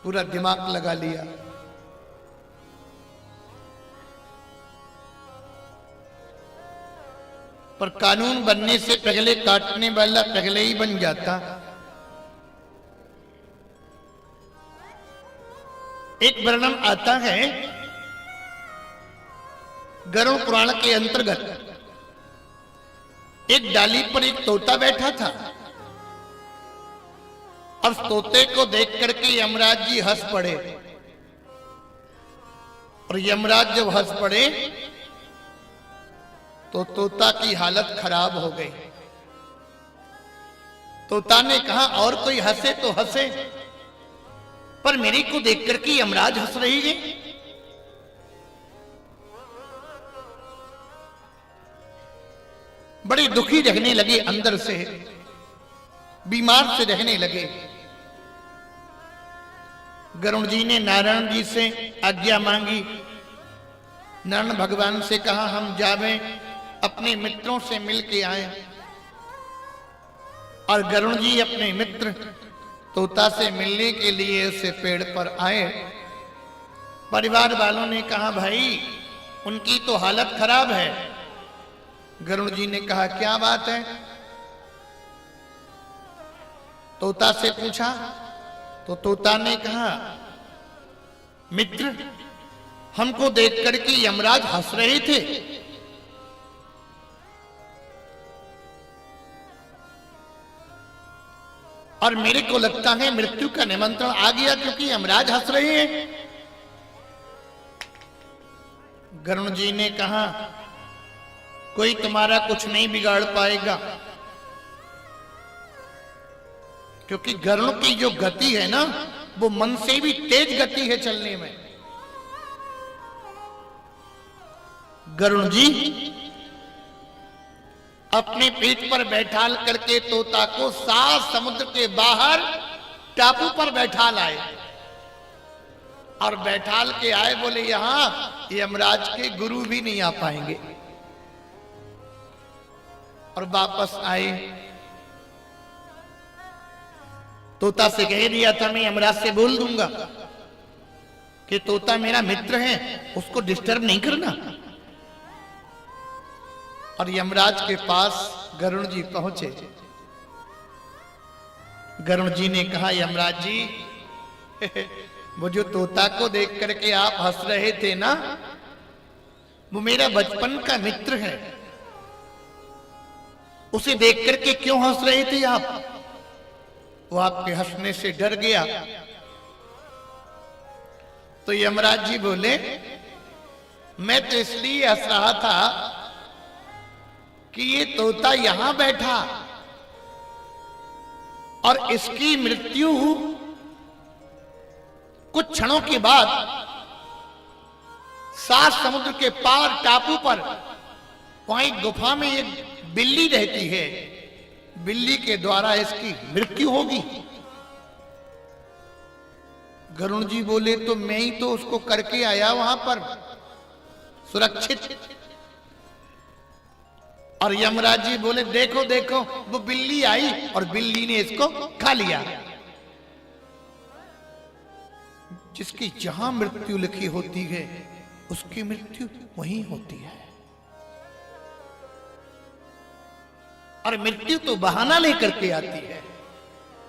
पूरा दिमाग लगा लिया। पर कानून बनने से पहले काटने वाला पहले ही बन जाता। एक वर्णन आता है गरुड़ पुराण के अंतर्गत, एक डाली पर एक तोता बैठा था और तोते को देख करके यमराज जी हंस पड़े। और यमराज जब हंस पड़े तो तोता की हालत खराब हो गई। तोता ने कहा और कोई हंसे तो हंसे, पर मेरे को देख करके यमराज हंस रही है। बड़े दुखी रहने लगे, अंदर से बीमार से रहने लगे। गरुड़ जी ने नारायण जी से आज्ञा मांगी। नारायण भगवान से कहा हम जावें, अपने मित्रों से मिल के आए। और गरुड़ जी अपने मित्र तोता से मिलने के लिए उसे पेड़ पर आए। परिवार वालों ने कहा भाई उनकी तो हालत खराब है। गरुड़ जी ने कहा क्या बात है? तोता से पूछा तो तोता ने कहा मित्र, हमको देख करके यमराज हंस रहे थे। और मेरे को लगता है मृत्यु का निमंत्रण आ गया, क्योंकि यमराज हंस रहे हैं। गरुड़ जी ने कहा कोई तुम्हारा कुछ नहीं बिगाड़ पाएगा, क्योंकि गरुड़ की जो गति है ना वो मन से भी तेज गति है चलने में। गरुड़ जी अपने पीठ पर बैठाल करके तोता को 7 समुद्र के बाहर टापू पर बैठा लाए। और बैठाल के आए, बोले यहां यमराज के गुरु भी नहीं आ पाएंगे। और वापस आए। तोता से कह दिया था मैं यमराज से बोल दूंगा कि तोता मेरा मित्र है, उसको डिस्टर्ब नहीं करना। और यमराज के पास गरुड़ जी पहुंचे। गरुड़ जी ने कहा यमराज जी वो जो तोता को देख करके आप हंस रहे थे ना, वो मेरा बचपन का मित्र है। उसे देख करके क्यों हंस रहे थे आप? वो आपके हंसने से डर गया। तो यमराज जी बोले मैं तो इसलिए हंस रहा था कि ये तोता यहां बैठा और इसकी मृत्यु कुछ क्षणों के बाद 7 समुद्र के पार टापू पर वहां एक गुफा में एक बिल्ली रहती है, बिल्ली के द्वारा इसकी मृत्यु होगी। गरुड़ जी बोले तो मैं ही तो उसको करके आया वहां पर सुरक्षित। और यमराज जी बोले देखो देखो वो बिल्ली आई और बिल्ली ने इसको खा लिया। जिसकी जहां मृत्यु लिखी होती है उसकी मृत्यु वहीं होती है। और मृत्यु तो बहाना लेकर के आती है।